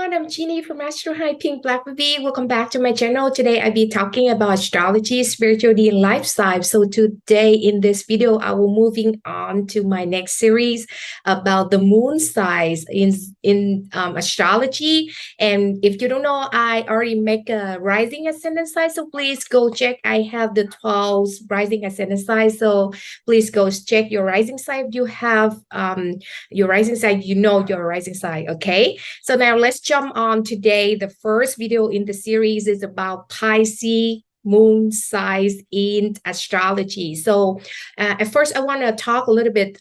everyone, I'm Jeannie from ASTROHYPE PINKBLACKVIVI. Welcome back to my channel. Today I'll be talking about astrology, spirituality, and lifestyle. So today in this video, I will moving on to my next series about the moon size in astrology. And if you don't know, I already make a rising ascendant sign. So please go check. I have the 12 rising ascendant sign. So please go check your rising sign. If you have your rising sign, you know your rising sign. Okay. So now let's jump on today. The first video in the series is about Pisces moon size in astrology. So at first I want to talk a little bit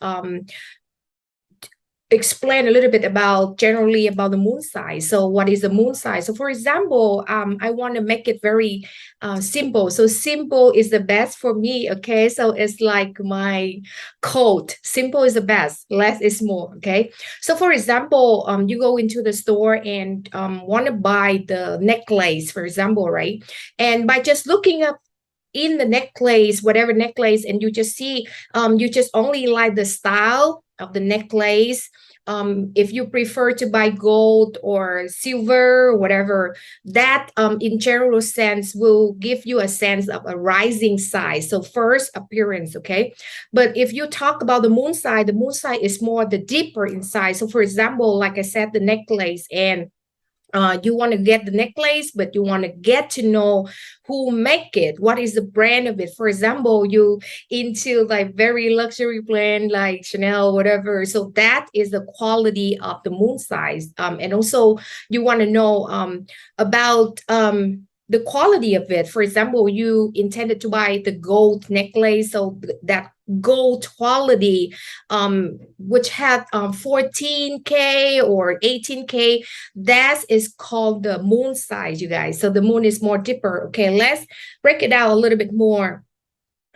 explain a little bit about generally about the moon size. So what is the moon size? So for example, I want to make it very simple. So simple is the best for me. Okay, so it's like my quote: simple is the best, less is more. Okay, so for example, you go into the store and want to buy the necklace, for example, right? And by just looking up in the necklace, whatever necklace, and you just see, you just only like the style of the necklace. If you prefer to buy gold or silver, whatever, that in general sense will give you a sense of a rising size. So first appearance, okay? But if you talk about the moon side is more the deeper inside. So for example, like I said, the necklace, and you want to get the necklace, but you want to get to know who make it, what is the brand of it. For example, you into like very luxury brand like Chanel, whatever. So that is the quality of the moon size. And also you want to know about the quality of it. For example, you intended to buy the gold necklace, so that gold quality which had 14K or 18K, that is called the moon size, you guys. So the moon is more deeper. Okay, let's break it out a little bit more.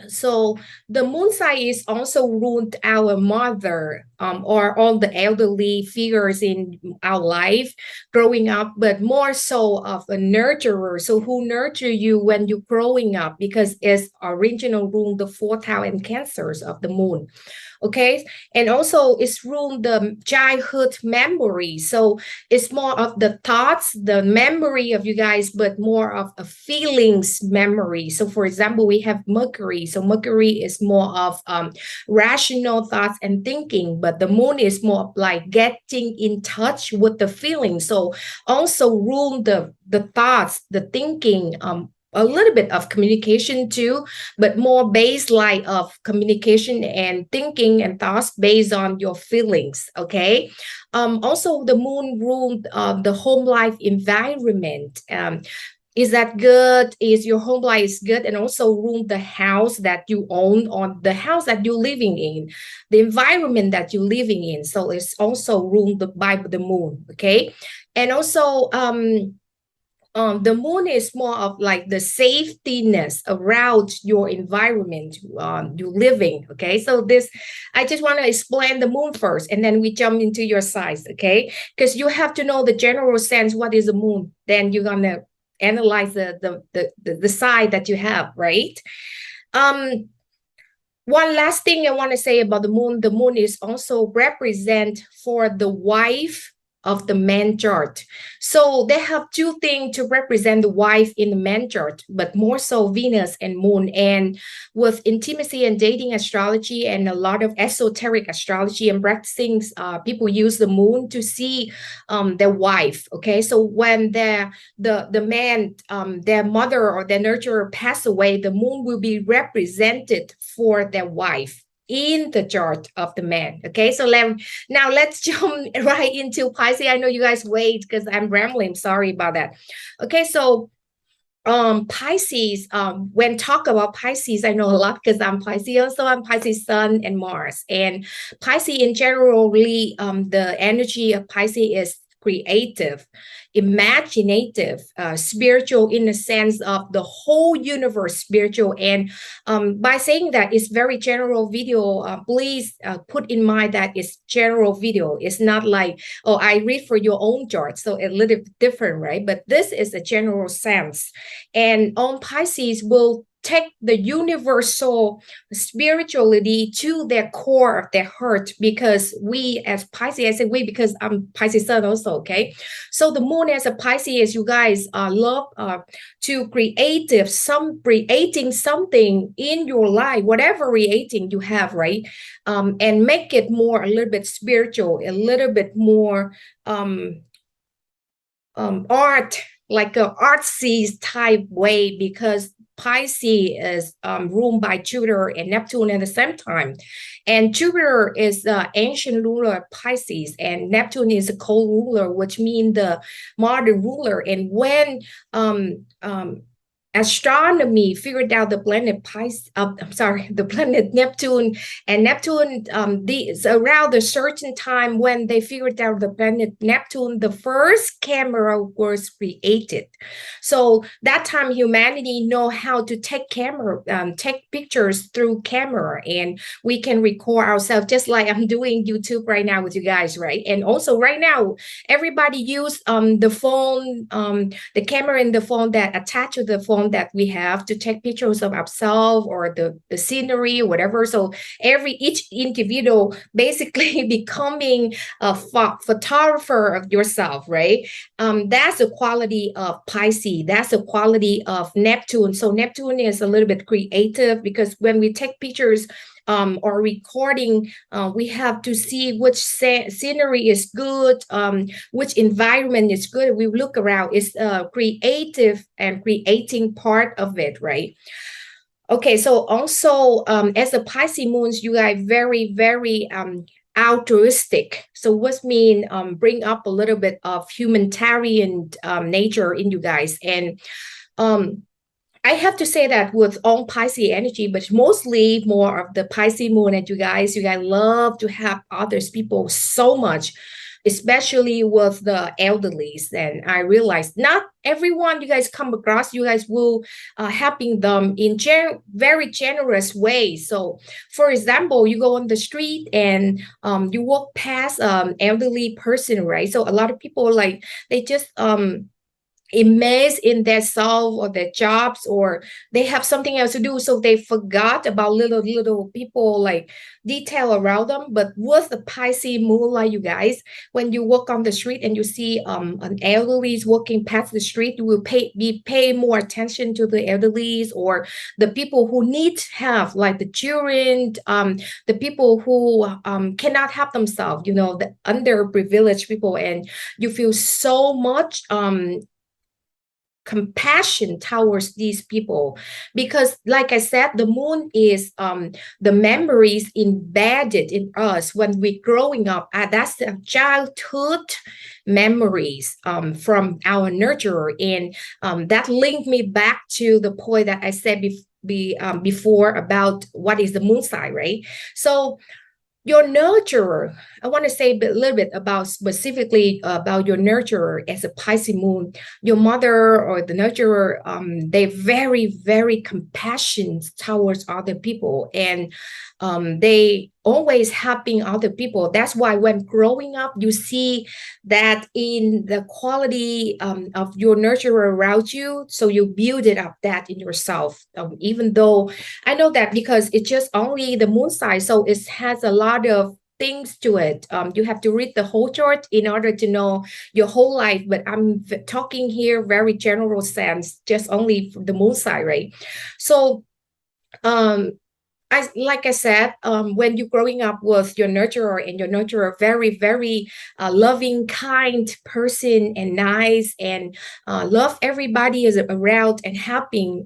So the moon sign is also ruled our mother or all the elderly figures in our life growing up, but more so of a nurturer. So who nurture you when you're growing up, because it's original rule the fourth house and cancers of the moon. Okay, and also it's ruled the childhood memory. So it's more of the thoughts, the memory of you guys, but more of a feelings memory. So for example, we have Mercury. So Mercury is more of rational thoughts and thinking, but the moon is more of like getting in touch with the feelings. So also rule the thoughts, the thinking, a little bit of communication too, but more baseline of communication and thinking and thoughts based on your feelings. Okay. Also the moon ruled the home life environment. Is that good? Is your home life good? And also rule the house that you own, or the house that you're living in, the environment that you're living in. So it's also ruled by the moon. Okay. And also the moon is more of like the safetyness around your environment you're living. Okay, so this, I just want to explain the moon first, and then we jump into your size. Okay, because you have to know the general sense, what is the moon, then you're gonna analyze the side that you have, right? One last thing I want to say about the moon is also represent for the wife of the man chart. So they have two things to represent the wife in the man chart, but more so Venus and moon. And with intimacy and dating astrology and a lot of esoteric astrology and practicing, people use the moon to see their wife. Okay, so when the man, their mother or their nurturer pass away, the moon will be represented for their wife in the chart of the man. Okay, so now let's jump right into Pisces. I know you guys wait because I'm rambling, sorry about that. Okay, so Pisces, when talk about Pisces, I know a lot because I'm Pisces also. I'm Pisces Sun and Mars. And Pisces in general, really the energy of Pisces is creative, imaginative, spiritual in the sense of the whole universe spiritual. And by saying that, it's very general video. Please put in mind that it's general video. It's not like, oh, I read for your own chart, so a little bit different, right? But this is a general sense. And on Pisces will take the universal spirituality to their core of their heart, because we as Pisces, I say we because I'm Pisces sun also, okay? So the moon as a Pisces, you guys love to creating something in your life, whatever creating you have, right? And make it more a little bit spiritual, a little bit more art, like a artsy type way, because Pisces is ruled by Jupiter and Neptune at the same time. And Jupiter is the ancient ruler of Pisces, and Neptune is a co-ruler, which means the modern ruler. And when astronomy figured out the planet the planet Neptune, and Neptune, around a certain time when they figured out the planet Neptune, the first camera was created. So that time humanity know how to take pictures through camera, and we can record ourselves, just like I'm doing YouTube right now with you guys, right? And also right now, everybody use the phone, the camera in the phone that attach to the phone that we have to take pictures of ourselves or the scenery or whatever. So each individual basically becoming a photographer of yourself, right? That's the quality of Pisces. That's the quality of Neptune. So Neptune is a little bit creative, because when we take pictures or recording, we have to see which scenery is good, which environment is good. We look around. It's creative and creating part of it, right? Okay, so also as a Pisces moons, you are very, very altruistic. So what mean bring up a little bit of humanitarian nature in you guys. And I have to say that with all Pisces energy, but mostly more of the Pisces moon, and you guys love to help others people so much, especially with the elderlies. And I realized not everyone you guys come across, you guys will helping them in very generous ways. So for example, you go on the street and you walk past elderly person, right? So a lot of people, like, they just immersed in their self or their jobs, or they have something else to do, so they forgot about little people, like detail around them. But with the Pisces moonlight, you guys, when you walk on the street and you see an elderly walking past the street, you will pay more attention to the elderlies or the people who need help, like the children, the people who cannot help themselves, you know, the underprivileged people. And you feel so much compassion towards these people, because like I said, the moon is the memories embedded in us when we're growing up. That's the childhood memories from our nurturer. And that linked me back to the point that I said before about what is the moon sign, right? So your nurturer, I want to say a little bit about specifically about your nurturer as a Pisces moon. Your mother or the nurturer, they're very, very compassionate towards other people, and they always helping other people. That's why when growing up, you see that in the quality of your nurturer around you. So you build it up that in yourself, even though I know that because it's just only the moon sign, so it has a lot of things to it. You have to read the whole chart in order to know your whole life, but I'm talking here very general sense, just only the moon sign, right? So like I said, when you're growing up with your nurturer, and your nurturer very, very loving, kind person, and nice, and love everybody is around, and helping,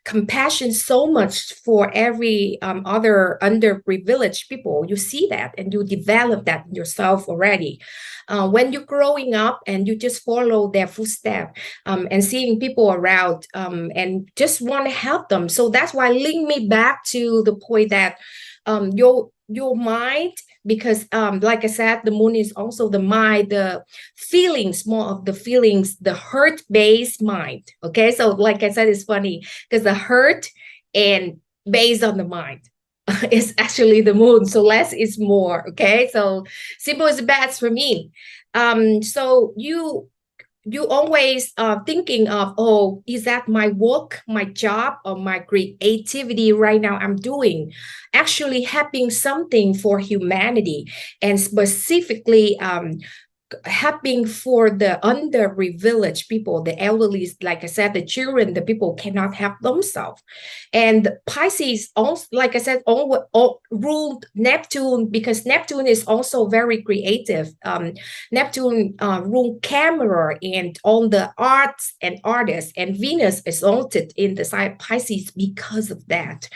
compassion so much for every other underprivileged people. You see that, and you develop that in yourself already. When you're growing up and you just follow their footsteps, and seeing people around, and just want to help them. So that's why link me back to the point that your mind, because like I said, the moon is also the mind, the feelings, more of the feelings, the hurt-based mind. Okay, so like I said, it's funny because the hurt and based on the mind is actually the moon. So less is more. Okay, so simple is best for me. So you always thinking of, oh, is that my work, my job, or my creativity right now I'm doing actually helping something for humanity, and specifically helping for the underprivileged people, the elderly, like I said, the children, the people cannot help themselves. And Pisces also, like I said, all ruled Neptune, because Neptune is also very creative. Neptune ruled camera and all the arts and artists, and Venus is also in the sign of Pisces because of that.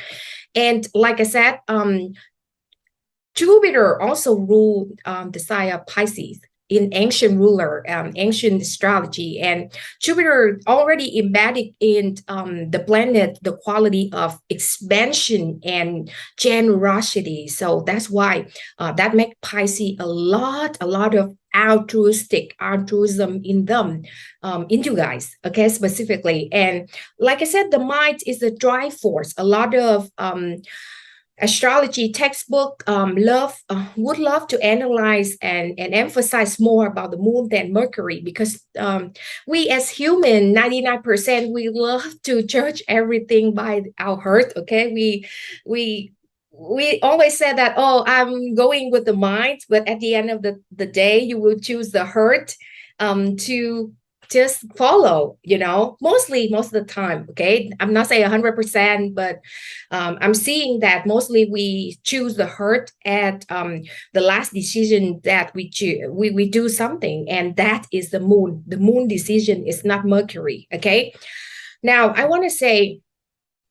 And like I said, Jupiter also ruled the sign of Pisces in ancient ruler, ancient astrology, and Jupiter already embedded in the planet the quality of expansion and generosity. So that's why that makes Pisces a lot of altruism in them, in you guys, okay, specifically. And like I said, the mind is the drive force. A lot of astrology textbook would love to analyze and emphasize more about the moon than Mercury, because we as human, 99%, we love to judge everything by our heart. Okay, we always say that, oh, I'm going with the mind, but at the end of the day, you will choose the heart to just follow, most of the time. Okay, I'm not saying 100%, but I'm seeing that mostly we choose the heart at the last decision that we do something, and that is the moon decision is not Mercury. Okay, now I want to say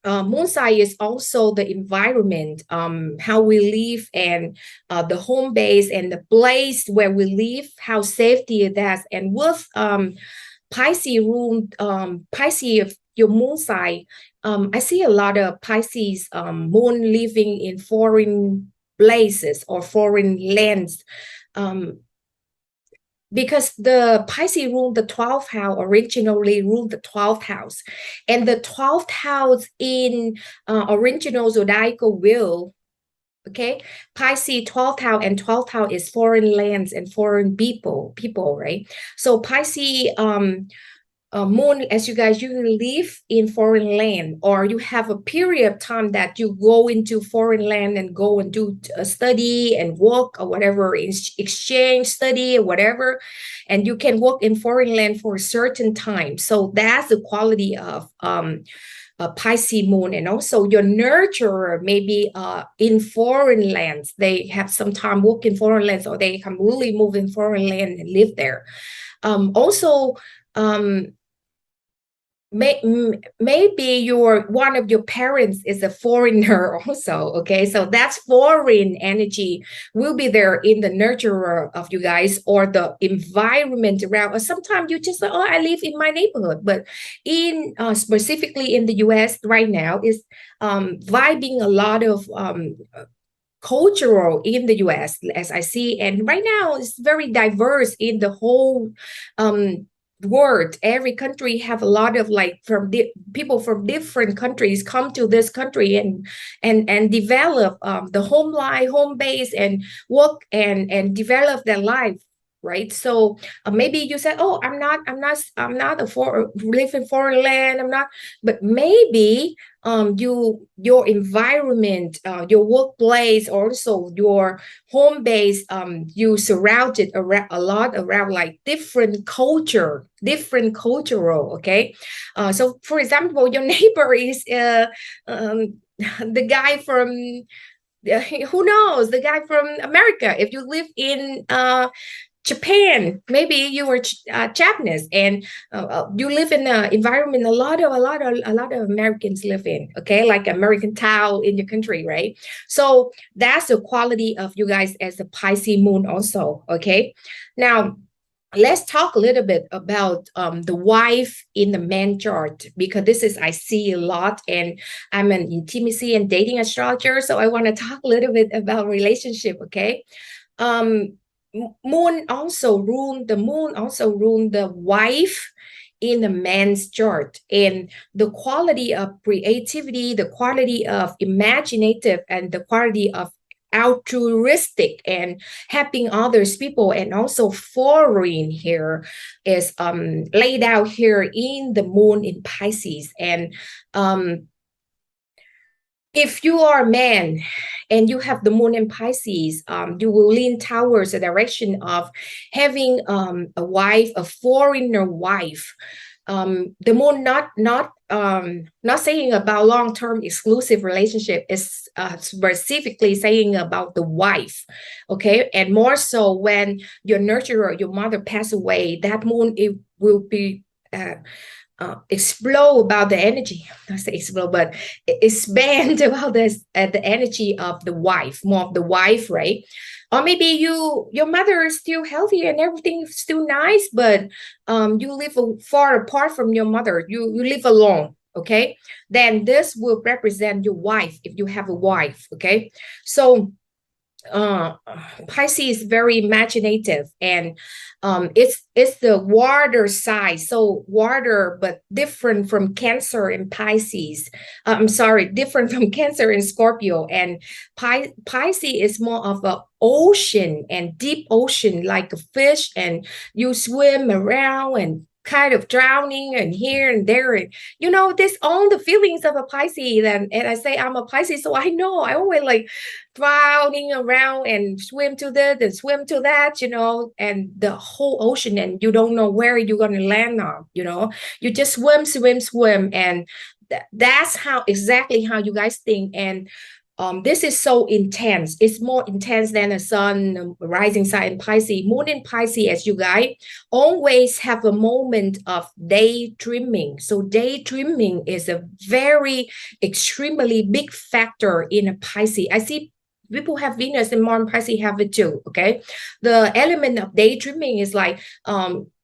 moon sign is also the environment, how we live, and the home base and the place where we live, how safety it is. And with Pisces rule, Pisces of your moon sign, I see a lot of Pisces moon living in foreign places or foreign lands, because the Pisces ruled the 12th house, originally ruled the 12th house. And the 12th house in original zodiacal wheel, okay, Pisces 12th house, and 12th house is foreign lands and foreign people, right? So Pisces moon, as you guys usually live in foreign land, or you have a period of time that you go into foreign land and go and do a study and work or whatever, exchange study or whatever, and you can work in foreign land for a certain time. So that's the quality of Pisces moon. And also your nurturer maybe in foreign lands, they have some time work in foreign lands, or they can really move in foreign land and live there. Also, maybe one of your parents is a foreigner also. Okay, so that's foreign energy will be there in the nurturer of you guys, or the environment around. Or sometimes you just like, oh, I live in my neighborhood. But in specifically in the US right now is vibing a lot of cultural in the US, as I see. And right now it's very diverse in the whole world. Every country have a lot of like people from different countries come to this country and develop the home life, home base, and work and develop their life, right? So maybe you said, oh, I'm not live in foreign land, I'm not, but maybe your environment, your workplace, also your home base, you surrounded around a lot around like different cultural. Okay, so for example, your neighbor is the guy from who knows, the guy from America. If you live in Japan, maybe you were Japanese, and you live in an environment a lot of Americans live in. Okay, like American town in your country, right? So that's the quality of you guys as a Pisces moon also. Okay, now let's talk a little bit about the wife in the man chart, because this is I see a lot, and I'm an intimacy and dating astrologer, so I want to talk a little bit about relationship. Okay, moon also rule the wife in the man's chart, and the quality of creativity, the quality of imaginative, and the quality of altruistic and helping others people, and also foreign here is laid out here in the moon in Pisces. And if you are a man and you have the moon in Pisces, you will lean towards the direction of having a wife, a foreigner wife. The moon not saying about long-term exclusive relationship, is specifically saying about the wife, okay? And more so when your nurturer, your mother passed away, that moon, it will be explode about the energy, not say explode, but expand about this the energy of the wife, more of the wife, right? Or maybe your mother is still healthy and everything is still nice, but you live far apart from your mother, you live alone, okay? Then this will represent your wife if you have a wife, okay? So Pisces is very imaginative, and it's the water side, so water, but different from Cancer and Pisces. I'm sorry, different from Cancer and Scorpio. And Pisces is more of a ocean, and deep ocean, like a fish, and you swim around and kind of drowning and here and there, and this all the feelings of a Pisces. And I say I'm a Pisces, so I know I always like drowning around and swim to this and swim to that, and the whole ocean, and you don't know where you're going to land on, you just swim, and that's exactly how you guys think. And this is so intense. It's more intense than the sun rising sign in Pisces. Moon in Pisces, as you guys always have a moment of daydreaming. So daydreaming is a very extremely big factor in a Pisces. I see people have Venus and Mars in Pisces have it too, okay? The element of daydreaming is like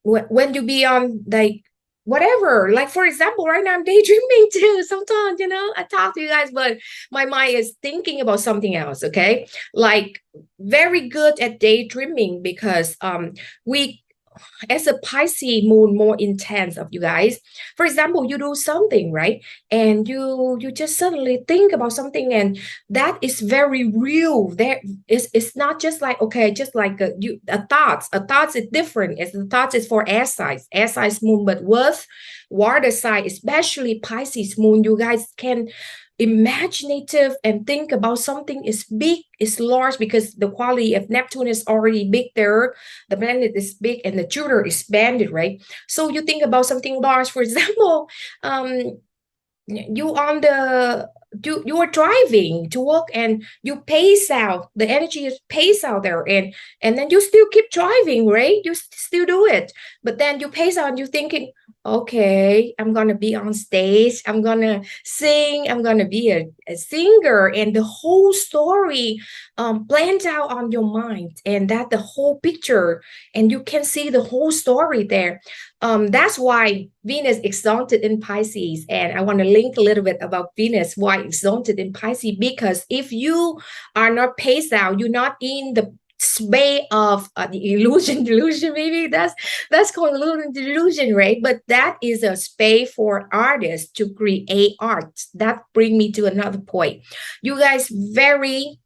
when you be on like whatever, like for example, right now I'm daydreaming too. Sometimes, I talk to you guys, but my mind is thinking about something else, okay? Like very good at daydreaming, because we, as a Pisces moon, more intense of you guys. For example, you do something, right? And you just suddenly think about something, and that is very real. It's not just like, okay, just like a thoughts is different. As the thoughts is for air signs moon, but with water sign, especially Pisces moon, you guys can imaginative and think about something is big, is large, because the quality of Neptune is already big there, the planet is big, and the Jupiter expanded, right? So you think about something large. For example, you are driving to work, and you pace out, the energy is pace out there, and then you still keep driving, right? You still do it, but then you pace out and you're thinking, okay, I'm gonna be on stage, I'm gonna sing, I'm gonna be a singer, and the whole story plans out on your mind, and that the whole picture, and you can see the whole story there. That's why Venus exalted in Pisces, and I want to link a little bit about Venus, why exalted in Pisces, because if you are not paced out, you're not in the space of the delusion, maybe that's called delusion, right? But that is a space for artists to create art. That brings me to another point. You guys very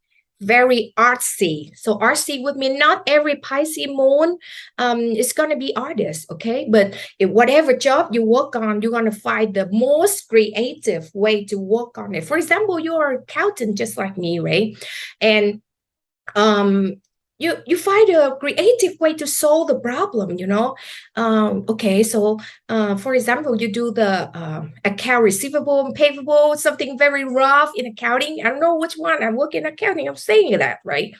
artsy. So artsy with me, not every Pisces moon is going to be artist, okay? But if whatever job you work on, you're going to find the most creative way to work on it. For example, you're an accountant just like me, right? And you find a creative way to solve the problem, okay, so for example, you do the account receivable and payable, something very rough in accounting. I don't know which one. I work in accounting, I'm saying that, right?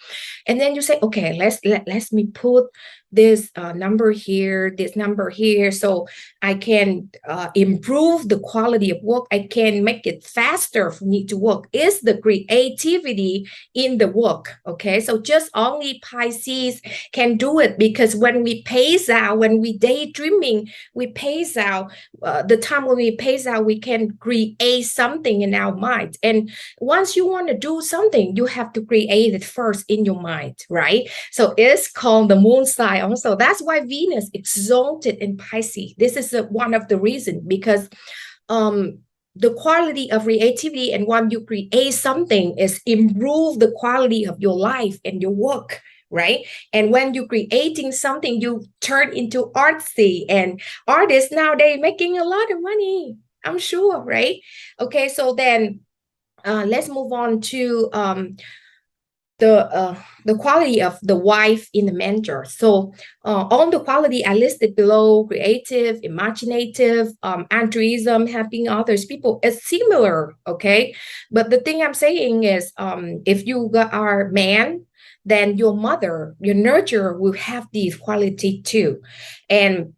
And then you say, okay, let me put this number here, this number here, so I can improve the quality of work. I can make it faster for me to work. It's the creativity in the work, okay? So just only Pisces can do it, because when we pace out, when we daydreaming, we pace out, the time when we pace out, we can create something in our mind. And once you want to do something, you have to create it first in your mind, right? So it's called the moon sign also. That's why Venus exalted in Pisces. This is one of the reasons, because the quality of creativity, and when you create something is improve the quality of your life and your work, right? And when you're creating something, you turn into artsy, and artists nowadays making a lot of money, I'm sure, right? Okay, so then let's move on to the quality of the wife in the mentor. So all the quality I listed below, creative, imaginative, altruism, helping others, people, is similar, okay? But the thing I'm saying is, if you are a man, then your mother, your nurturer, will have these quality too. And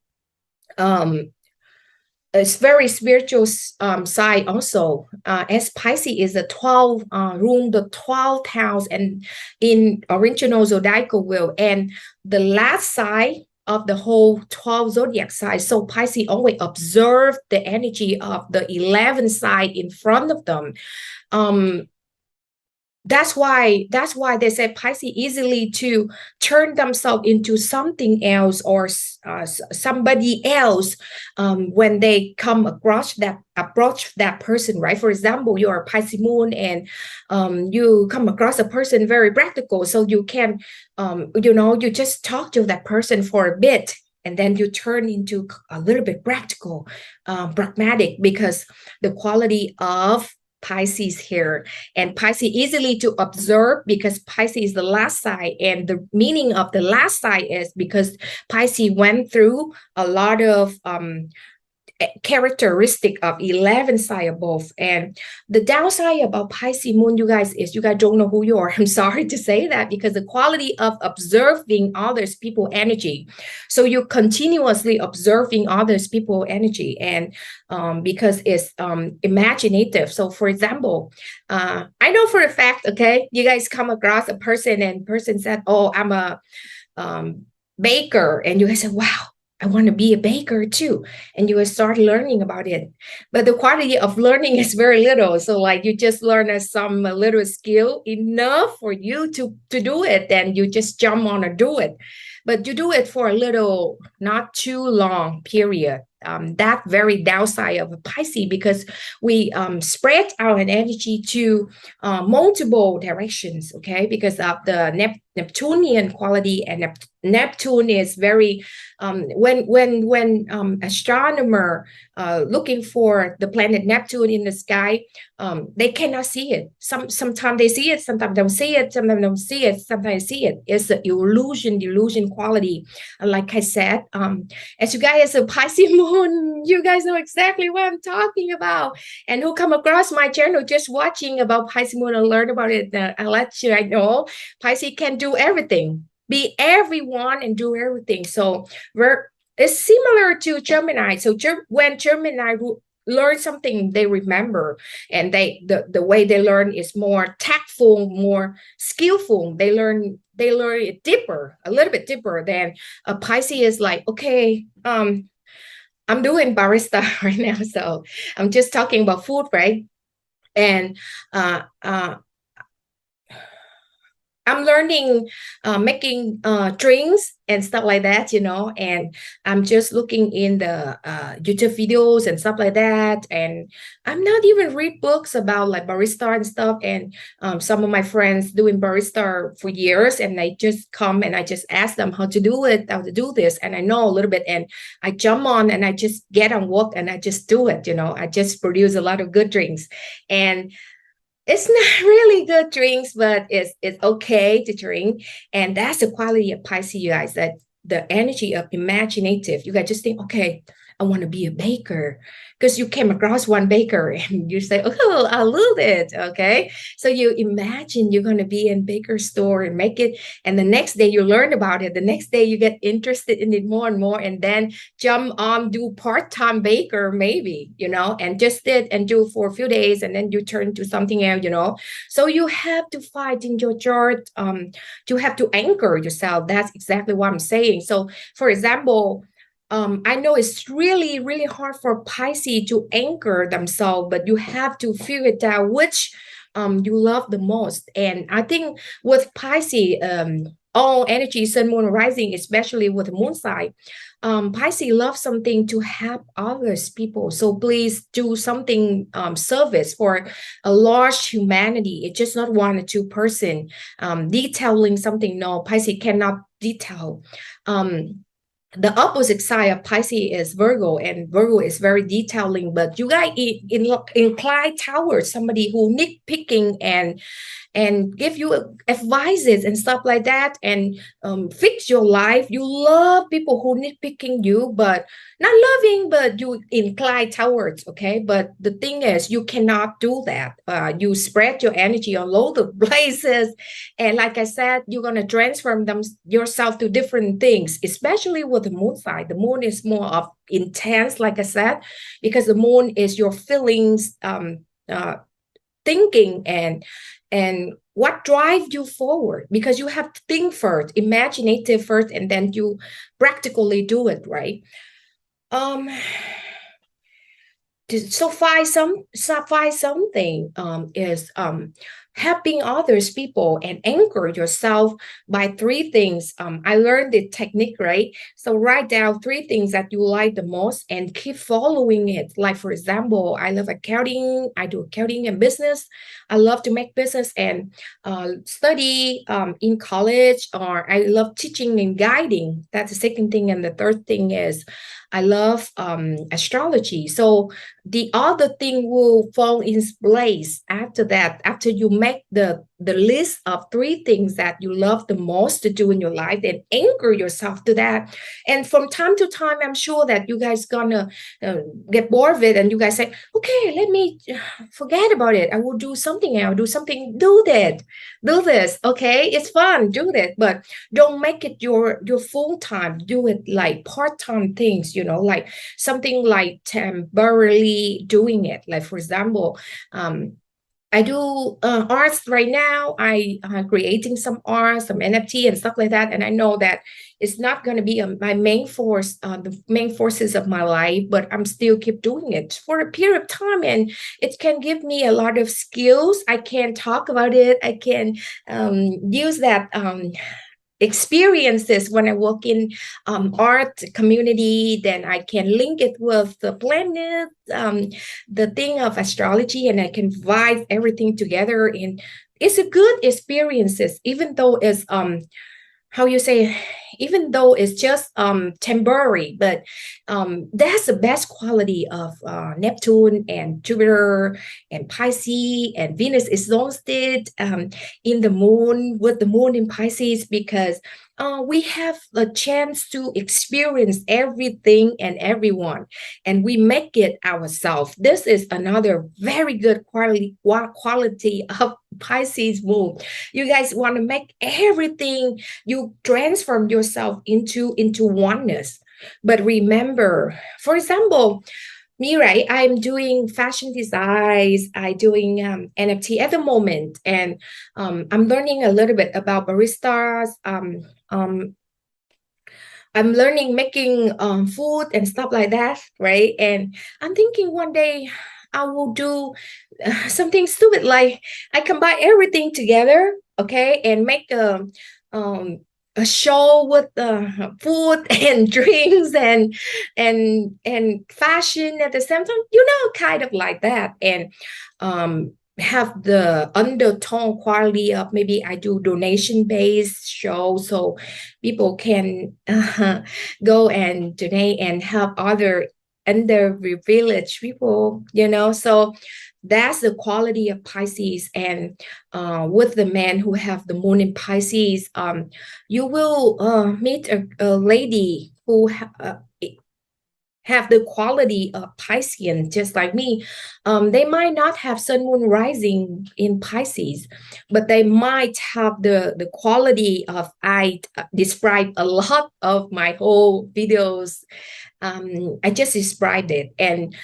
it's very spiritual side also, as Pisces is the 12th room, the 12th house, and in original zodiacal wheel, and the last side of the whole 12 zodiac side. So Pisces always observe the energy of the 11th side in front of them. That's why they say Pisces easily to turn themselves into something else or somebody else when they come across that approach that person, right? For example, you're a Pisces moon and you come across a person very practical, so you can you just talk to that person for a bit, and then you turn into a little bit practical, pragmatic, because the quality of Pisces here. And Pisces easily to observe because Pisces is the last side, and the meaning of the last side is because Pisces went through a lot of characteristic of 11 side above. And the downside about Pisces moon, you guys, is you guys don't know who you are. I'm sorry to say that, because the quality of observing others people energy, so you continuously observing others people energy, and because it's imaginative. So for example, I know for a fact, okay, you guys come across a person and person said, oh, I'm a baker, and you guys said, wow, I want to be a baker too. And you will start learning about it. But the quality of learning is very little. So like you just learn some little skill enough for you to do it. Then you just jump on and do it. But you do it for a little, not too long period. That very downside of a Pisces, because we spread our energy to multiple directions, okay? Because of the Neptunian quality, and Neptune is very when astronomer looking for the planet Neptune in the sky, they cannot see it. Sometimes they see it, sometimes don't see it, sometimes don't see it, sometimes see it. It's an illusion quality. Like I said, as you guys are Pisces moon, you guys know exactly what I'm talking about. And who come across my channel just watching about Pisces moon and learn about it, I'll let you know Pisces can do everything, be everyone and do everything. So it's similar to Gemini. So when Gemini learn something, they remember, and the way they learn is more tactful, more skillful. They learn it deeper, a little bit deeper than a Pisces is like, okay, I'm doing barista right now, so I'm just talking about food, right? And I'm learning making drinks and stuff like that, and I'm just looking in the YouTube videos and stuff like that. And I'm not even read books about like barista and stuff. And some of my friends doing barista for years, and I just come and I just ask them how to do it, how to do this. And I know a little bit, and I jump on and I just get on work and I just do it, I just produce a lot of good drinks. And it's not really good drinks, but it's okay to drink. And that's the quality of Pisces, you guys, that the energy of imaginative. You guys just think, okay, I want to be a baker, because you came across one baker and you say, oh, I love it. Okay. So you imagine you're going to be in baker store and make it. And the next day you learn about it. The next day you get interested in it more and more, and then jump on, do part-time baker, maybe, and just did and do for a few days. And then you turn to something else, So you have to fight in your chart. You have to anchor yourself. That's exactly what I'm saying. So for example, I know it's really, really hard for Pisces to anchor themselves, but you have to figure out which you love the most. And I think with Pisces, all energy, sun, moon, rising, especially with the moon side, Pisces love something to help others people. So please do something service for a large humanity. It's just not one or two person detailing something. No, Pisces cannot detail. The opposite side of Pisces is Virgo, and Virgo is very detailing, but you guys incline towards somebody who nitpicking and give you advices and stuff like that, and fix your life. You love people who nitpicking you, but not loving, but you incline towards, okay? But the thing is, you cannot do that. You spread your energy all over the places, and like I said, you're going to transform them yourself to different things, especially with the moon side. The moon is more of intense, like I said, because the moon is your feelings, thinking, and what drives you forward, because you have to think first, imaginative first, and then you practically do it, right? So find something is helping others people and anchor yourself by three things. I learned the technique, right? So write down three things that you like the most and keep following it. Like, for example, I love accounting. I do accounting and business. I love to make business and study in college, or I love teaching and guiding. That's the second thing. And the third thing is I love astrology. So the other thing will fall in place after that, after you make the list of three things that you love the most to do in your life, and anchor yourself to that. And from time to time, I'm sure that you guys gonna get bored of it, and you guys say, okay, let me forget about it. I will do something else, do this. Okay, it's fun, do that, but don't make it your full-time. Do it like part-time things, you know, like something like temporarily doing it. Like, for example, I do arts right now. I creating some art, some NFT and stuff like that. And I know that it's not going to be my main force, the main forces of my life, but I'm still keep doing it for a period of time. And it can give me a lot of skills. I can talk about it. I can use that experiences when I work in art community. Then I can link it with the planet, the thing of astrology, and I can vibe everything together. And it's a good experiences, even though it's how you say, even though it's just temporary, but that's the best quality of Neptune and Jupiter and Pisces, and Venus is exhausted in the moon, with the moon in Pisces, because we have a chance to experience everything and everyone, and we make it ourselves. This is another very good quality of Pisces moon. You guys want to make everything, you transform yourself into oneness. But remember, for example, me, right? I'm doing fashion designs. I'm doing NFT at the moment, and I'm learning a little bit about baristas. I'm learning making food and stuff like that, right? And I'm thinking one day I will do something stupid, like I combine everything together, okay, and make a show with food and drinks and fashion at the same time, you know, kind of like that. And have the undertone quality of, maybe I do donation based show, so people can go and donate and help other underprivileged people, you know. So that's the quality of Pisces. And with the men who have the moon in Pisces, you will meet a lady who have the quality of Piscean, just like me. They might not have sun, moon, rising in Pisces, but they might have the quality of, I describe a lot of my whole videos. I just described it. And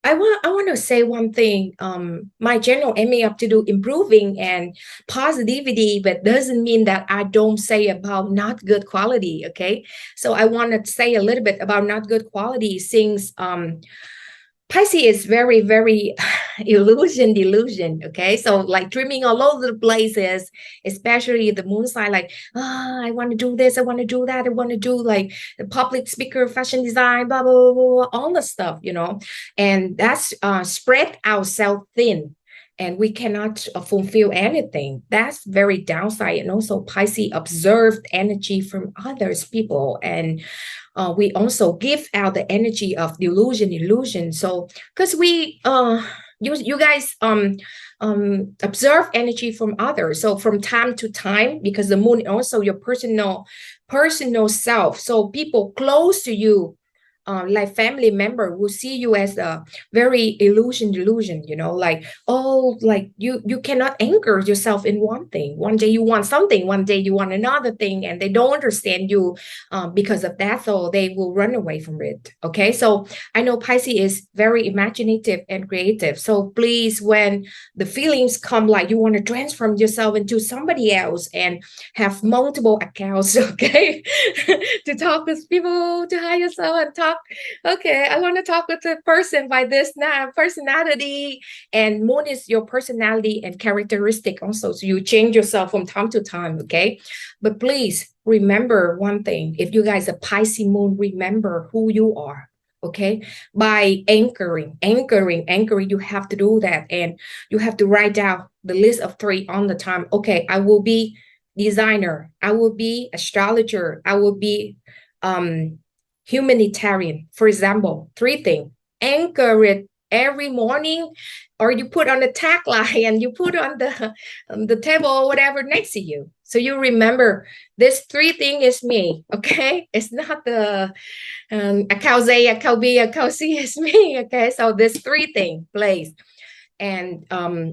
I want to say one thing. My channel aiming up to do improving and positivity, but doesn't mean that I don't say about not good quality. Okay, so I want to say a little bit about not good quality, since Pisces is very, very delusion. Okay. So like dreaming all over the places, especially the moon sign, like, I want to do this, I want to do that, I want to do like the public speaker, fashion design, blah, blah, blah, blah, all the stuff, you know, and that's spread ourselves thin. And we cannot fulfill anything. That's very downside. And also Pisces observed energy from others people, and we also give out the energy of illusion. So because we you guys observe energy from others, so from time to time, because the moon also your personal self, so people close to you, like family member, will see you as a very delusion, you know, like, oh, like you cannot anchor yourself in one thing. One day you want something, one day you want another thing, and they don't understand you because of that, so they will run away from it. Okay, so I know Pisces is very imaginative and creative, so please, when the feelings come, like you want to transform yourself into somebody else and have multiple accounts, okay, to talk with people, to hire yourself and talk. Okay, I want to talk with a person by this now personality, and moon is your personality and characteristic also, so you change yourself from time to time. Okay, but please remember one thing: if you guys are Pisces moon, remember who you are. Okay, by anchoring, you have to do that, and you have to write down the list of 3 on the time. Okay, I will be designer, I will be astrologer, I will be humanitarian. For example, 3 things. Anchor it every morning, or you put on the tagline and you put on the table or whatever next to you, so you remember this 3 thing is me. Okay, it's not the account A, account B, account C is me. Okay, so this 3 thing, please. And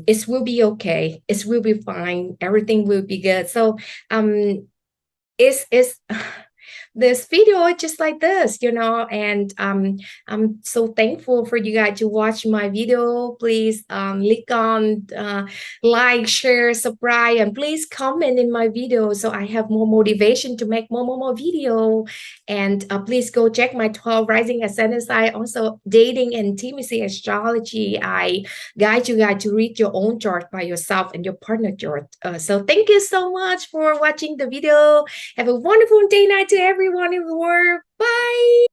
it will be okay, it will be fine, everything will be good. So it's this video is just like this, you know, and I'm so thankful for you guys to watch my video. Please click on like, share, subscribe, and please comment in my video so I have more motivation to make more video. And please go check my 12 rising ascendant sign, also dating and intimacy astrology. I guide you guys to read your own chart by yourself and your partner chart. So thank you so much for watching the video. Have a wonderful day, night to everyone in the world. Bye.